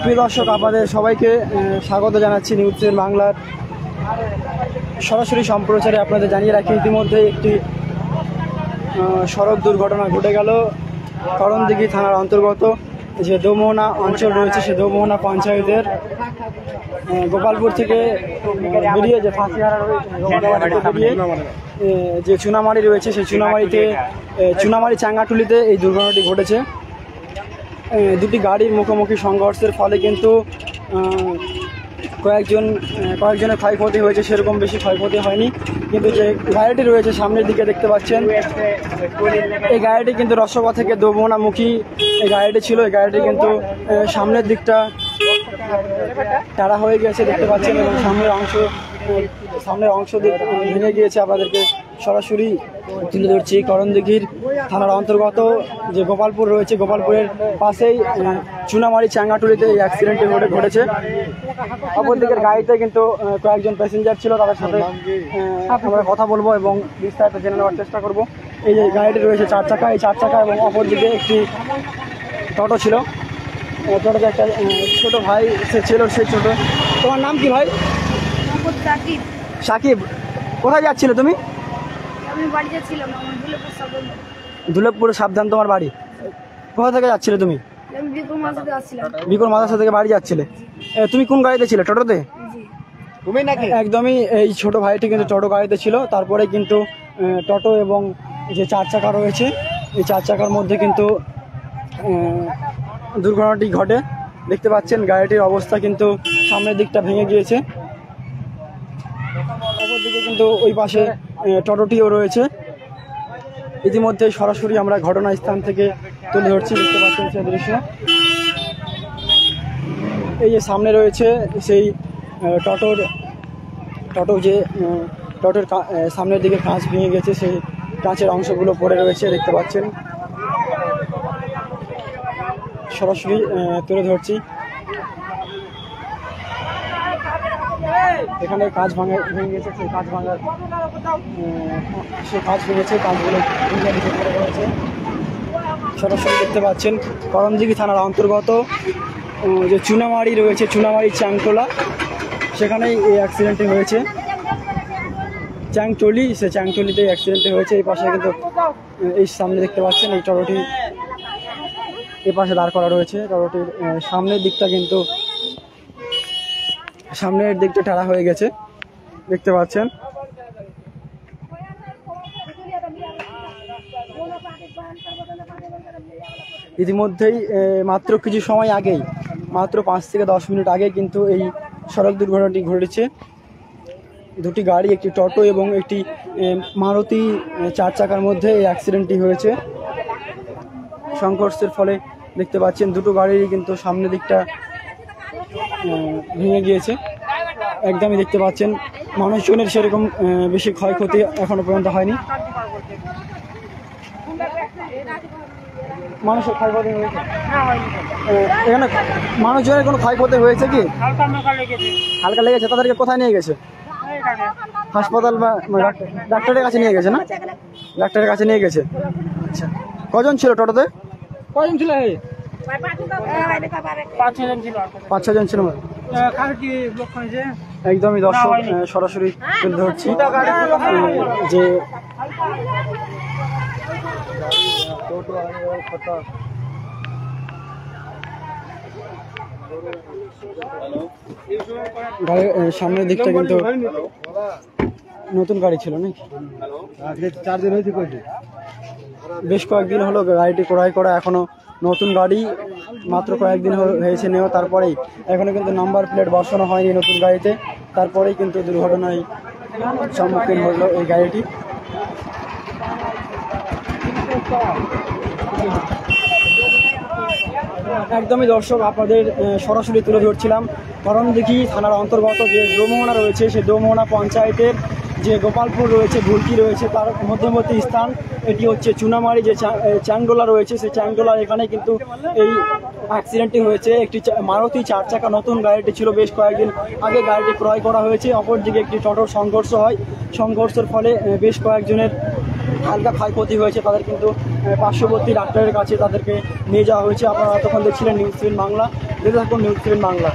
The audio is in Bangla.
প্রিয় দর্শক, আপনাদের সবাইকে স্বাগত জানাচ্ছি নিউজ বাংলার সরাসরি সম্প্রচারে। আপনাদের জানিয়ে রাখি, ইতিমধ্যে একটি সড়ক দুর্ঘটনা ঘটে গেল করণদিঘি থানার অন্তর্গত যে দোমোহনা অঞ্চল রয়েছে, সে দোমোহনা পঞ্চায়েতের গোপালপুর থেকে বেরিয়ে যে ফাঁসিহারা বেরিয়ে যে চুনামারি রয়েছে, সেই চুনামারি চাঙ্গাটুলিতে এই দুর্ঘটনাটি ঘটেছে। দুটি গাড়ির মুখোমুখি সংঘর্ষের ফলে কিন্তু কয়েকজনের ক্ষয়ক্ষতি হয়েছে, সেরকম বেশি ক্ষয়ক্ষতি হয়নি। কিন্তু যে গাড়িটি রয়েছে সামনের দিকে দেখতে পাচ্ছেন, এই গাড়িটি কিন্তু রসগোয়া থেকে দোমোহনামুখী এই গাড়িটি ছিল। এই গাড়িটি কিন্তু সামনের দিকটা টাড়া হয়ে গেছে দেখতে পাচ্ছেন, এবং সামনের অংশ ভেঙে গিয়েছে। আপনাদেরকে সরাসরি তুলে ধরছি করণদিঘির থানার অন্তর্গত যে গোপালপুর রয়েছে, গোপালপুরের পাশেই চুনামারি চাঙ্গাটুলিতে এই অ্যাক্সিডেন্টটি ঘটেছে। অপরদিকের গাড়িতে কিন্তু কয়েকজন প্যাসেঞ্জার ছিল, তাদের সাথে আমরা কথা বলবো এবং বিস্তারিত জেনে নেওয়ার চেষ্টা করব। এই যে গাড়িটি রয়েছে 4 চাকা, এই 4 চাকা এবং অপরদিকে একটি টোটো ছিল। টোটোতে একটা ছোট ভাই সে ছিল, সেই ছোট। তোমার নাম কি ভাই? সাকিব। কোথায় যাচ্ছিলে তুমি? দুলেপুর সাবধান তোমার বাড়ি। কোথা থেকে যাচ্ছিলে তুমি? বিকুল মাদ্রাসা থেকে বাড়ি যাচ্ছিলে। তুমি কোন গাড়িতে ছিলে? টোটোতে? একদমই। এই ছোট ভাইটি কিন্তু টোটো গাড়িতে ছিল। তারপরে কিন্তু টোটো এবং যে 4 চাকা রয়েছে, এই 4 চাকার মধ্যে কিন্তু দুর্ঘটনাটি ঘটে। দেখতে পাচ্ছেন গাড়িটির অবস্থা কিন্তু সামনের দিকটা ভেঙে গিয়েছে। অপরদিকে কিন্তু ওই পাশে টোটোটিও রয়েছে। ইতিমধ্যে সরাসরি আমরা ঘটনাস্থান থেকে তুলে ধরছি, দেখতে পাচ্ছেন সেই দৃশ্য। এই যে সামনে রয়েছে সেই টোটোর সামনের দিকে কাঁচ ভেঙে গেছে, সেই কাঁচের অংশগুলো পড়ে রয়েছে দেখতে পাচ্ছেন। সরাসরি তুলে ধরছি। এখানে কাঁচ ভেঙে গেছে, সেই কাঁচ ভেঙেছে, কাঁচগুলো পড়ে রয়েছে। সরাসরি দেখতে পাচ্ছেন করণদিঘি থানার অন্তর্গত যে চুনামারি রয়েছে, চুনামারি চ্যাংটোলা, সেখানেই এই অ্যাক্সিডেন্টটি হয়েছে। চ্যাংটলি, সে চ্যাংটলিতে অ্যাক্সিডেন্টটি হয়েছে। এই পাশে কিন্তু এই সামনে দেখতে পাচ্ছেন এই টোটোটি এ পাশে দাঁড় করা রয়েছে। টোটোটির সামনের দিকটা টাড়া হয়ে গেছে দেখতে পাচ্ছেন। ইতিমধ্যেই মাত্র কিছু সময় আগেই, মাত্র 5 থেকে 10 মিনিট আগে কিন্তু এই সড়ক দুর্ঘটনাটি ঘটেছে। দুটি গাড়ি, একটি টোটো এবং একটি মারুতি 4 চাকার মধ্যে এই অ্যাক্সিডেন্টটি হয়েছে। সংঘর্ষের ফলে দেখতে পাচ্ছেন দুটো গাড়িরই কিন্তু সামনের দিকটা ভেঙে গিয়েছে। একদমই দেখতে পাচ্ছেন মানুষজনের সেরকম বেশি ক্ষয়ক্ষতি এখনো পর্যন্ত হয়নি। মানুষের ক্ষয়ক্ষতি হয়েছে এখানে? মানুষজনের কোনো ক্ষয়ক্ষতি হয়েছে কি? হালকা লেগেছে। তাদেরকে কোথায় নিয়ে গেছে? হাসপাতাল বা ডাক্তারের কাছে নিয়ে গেছে? না, ডাক্তারের কাছে নিয়ে গেছে। আচ্ছা, কজন ছিল টোটোতে? কজন ছিল? 5-6 জন ছিল। একদমই দর্শক, সরাসরি তুলে ধরছি যে গাড়ির সামনের দিকটা কিন্তু নতুন গাড়ি ছিল নাকি? বেশ কয়েকদিন হলো গাড়িটি ক্রয় করা, এখনো নতুন গাড়ি মাত্র কয়েকদিন হয়েছে নেওয়া। তারপরেই এখনো কিন্তু নাম্বার প্লেট বসানো হয়নি নতুন গাড়িতে। তারপরেই কিন্তু দুর্ঘটনায় সম্মুখীন হলো এই গাড়িটি। একদমই দর্শক, আপনাদের সরাসরি তুলে ধরছিলাম করণদিঘি থানার অন্তর্গত যে দোমোহনা রয়েছে, সেই দোমোহনা পঞ্চায়েতের যে গোপালপুর রয়েছে, ভুলকি রয়েছে, তার মধ্যবর্তী স্থান এটি হচ্ছে চুনামারি যে চ্যাংডোলা রয়েছে, সেই চ্যাংডোলার এখানে কিন্তু এই অ্যাক্সিডেন্টটি হয়েছে। একটি মারুতি 4 চাকা নতুন গাড়িটি ছিল, বেশ কয়েকদিন আগে গাড়িটি ক্রয় করা হয়েছে। অপরদিকে একটি টোটোর সংঘর্ষ হয়। সংঘর্ষের ফলে বেশ কয়েকজনের হালকা ক্ষয়ক্ষতি হয়েছে তাদের কিন্তু পার্শ্ববর্তী ডাক্তারের কাছে তাদেরকে নিয়ে যাওয়া হয়েছে। আপনারা তখন দেখছিলেন নিউজ 7 বাংলা, দেখতে থাকুন নিউজ 7 বাংলা।